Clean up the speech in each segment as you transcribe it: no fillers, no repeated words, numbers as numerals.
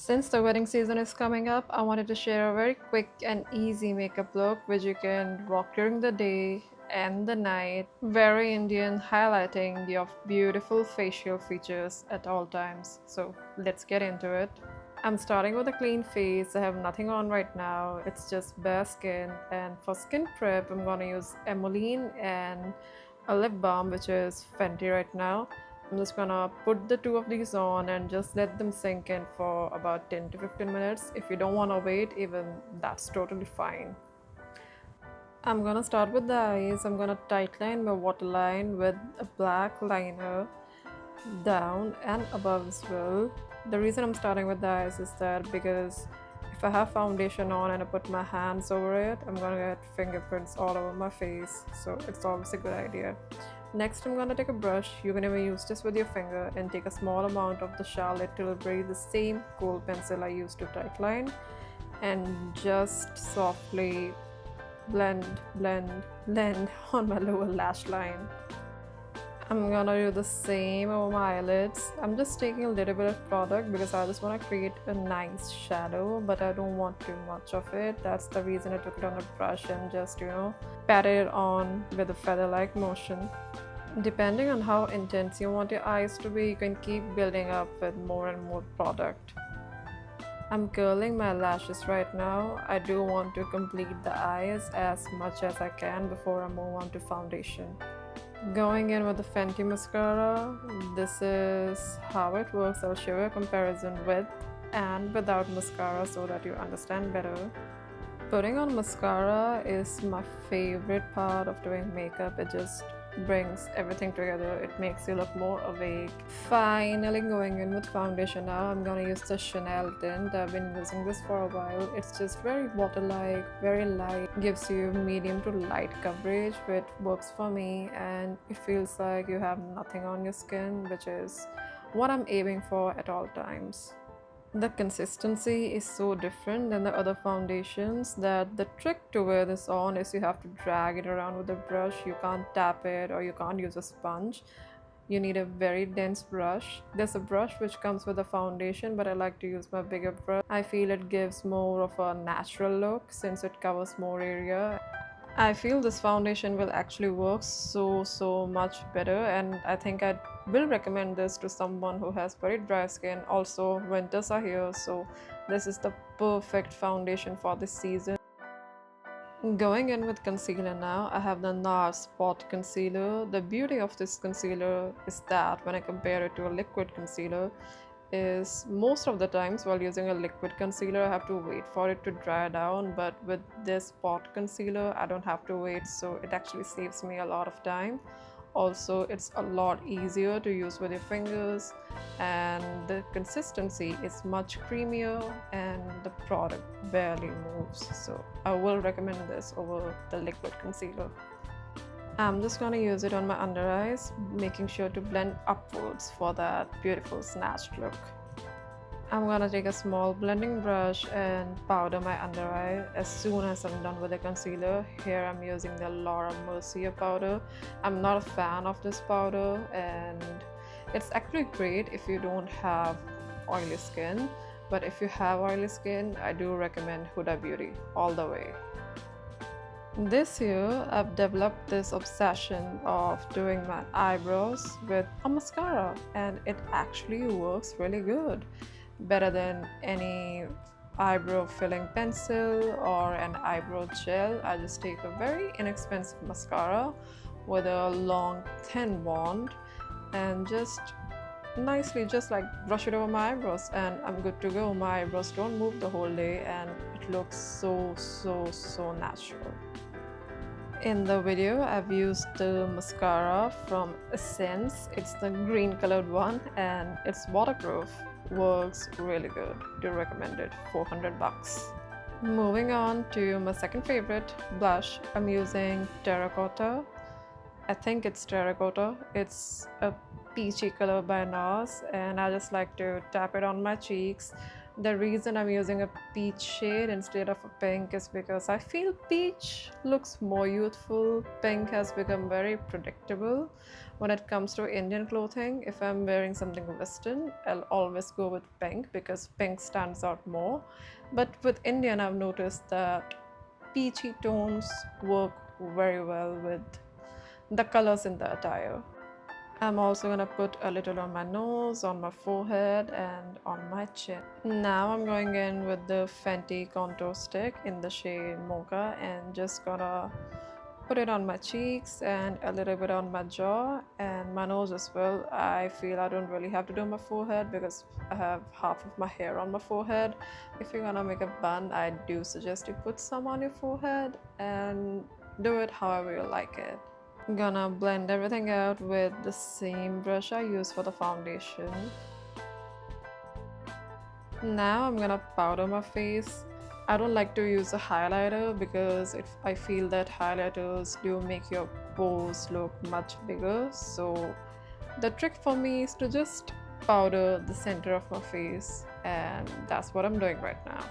Since the wedding season is coming up, I wanted to share a very quick and easy makeup look which you can rock during the day and the night. Very Indian, highlighting your beautiful facial features at all times. So let's get into it. I'm starting with a clean face. I have nothing on right now. It's just bare skin. And for skin prep, I'm gonna use Emollient and a lip balm, which is Fenty right now. I'm just gonna put the two of these on and just let them sink in for about 10 to 15 minutes. If you don't wanna wait, even that's totally fine. I'm gonna start with the eyes. I'm gonna tightline my waterline with a black liner down and above as well. The reason I'm starting with the eyes is that because if I have foundation on and I put my hands over it, I'm gonna get fingerprints all over my face, so it's always a good idea. Next, I'm gonna take a brush. You can even use this with your finger and take a small amount of the Charlotte Tilbury, the same kohl pencil I used to tightline, and just softly blend, blend, blend on my lower lash line. I'm gonna do the same over my eyelids. I'm just taking a little bit of product because I just want to create a nice shadow, but I don't want too much of it. That's the reason I took it on a brush and just, pat it on with a feather-like motion. Depending on how intense you want your eyes to be, you can keep building up with more and more product. I'm curling my lashes right now. I do want to complete the eyes as much as I can before I move on to foundation. Going in with the Fenty mascara, this is how it works. I'll show you a comparison with and without mascara so that you understand better. Putting on mascara is my favorite part of doing makeup. It just brings everything together. It makes you look more awake. Finally going in with foundation now. I'm gonna use the Chanel tint. I've been using this for a while. It's just very water-like, very light, gives you medium to light coverage, which works for me, and it feels like you have nothing on your skin, which is what I'm aiming for at all times. The consistency is so different than the other foundations that the trick to wear this on is you have to drag it around with a brush. You can't tap it or you can't use a sponge. You need a very dense brush. There's a brush which comes with a foundation, but I like to use my bigger brush. I feel it gives more of a natural look since it covers more area. I feel this foundation will actually work so much better, and I think I will recommend this to someone who has very dry skin. Also, winters are here, so this is the perfect foundation for this season. Going in with concealer now, I have the NARS Spot Concealer. The beauty of this concealer is that when I compare it to a liquid concealer, is most of the times while using a liquid concealer I have to wait for it to dry down, but with this spot concealer I don't have to wait, so it actually saves me a lot of time. Also, it's a lot easier to use with your fingers, and the consistency is much creamier and the product barely moves, so I will recommend this over the liquid concealer. I'm just going to use it on my under eyes, making sure to blend upwards for that beautiful snatched look. I'm going to take a small blending brush and powder my under eye as soon as I'm done with the concealer. Here I'm using the Laura Mercier powder. I'm not a fan of this powder, and it's actually great if you don't have oily skin, but if you have oily skin, I do recommend Huda Beauty all the way. This year, I've developed this obsession of doing my eyebrows with a mascara, and it actually works really good. Better than any eyebrow filling pencil or an eyebrow gel. I just take a very inexpensive mascara with a long, thin wand and just nicely just like brush it over my eyebrows, and I'm good to go. My eyebrows don't move the whole day and it looks so natural. In the video, I've used the mascara from Essence. It's the green colored one and it's waterproof. Works really good. Do recommend it. 400 bucks. Moving on to my second favorite blush. I'm using Terracotta. I think it's Terracotta. It's a peachy color by NARS, and I just like to tap it on my cheeks The reason I'm using a peach shade instead of a pink is because I feel peach looks more youthful. Pink has become very predictable when it comes to Indian clothing. If I'm wearing something Western, I'll always go with pink because pink stands out more. But with Indian, I've noticed that peachy tones work very well with the colors in the attire. I'm also gonna put a little on my nose, on my forehead, and on my chin. Now I'm going in with the Fenty contour stick in the shade Mocha and just gonna put it on my cheeks and a little bit on my jaw and my nose as well. I feel I don't really have to do my forehead because I have half of my hair on my forehead. If you're gonna make a bun, I do suggest you put some on your forehead and do it however you like it. I'm gonna blend everything out with the same brush I use for the foundation. Now I'm gonna powder my face. I don't like to use a highlighter because I feel that highlighters do make your pores look much bigger. So the trick for me is to just powder the center of my face, and that's what I'm doing right now.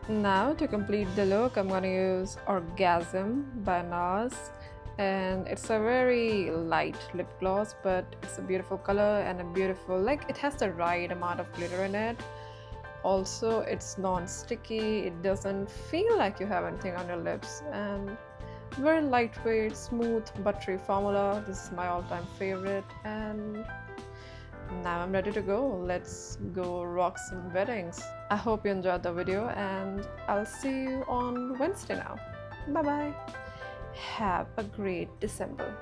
Now to complete the look, I'm gonna use Orgasm by NARS, and it's a very light lip gloss, but it's a beautiful color and a beautiful, like, it has the right amount of glitter in it. Also, it's non-sticky, it doesn't feel like you have anything on your lips, and very lightweight, smooth, buttery formula. This is my all-time favorite, and now I'm ready to go. Let's go rock some weddings. I hope you enjoyed the video, and I'll see you on Wednesday now. Bye bye. Have a great December.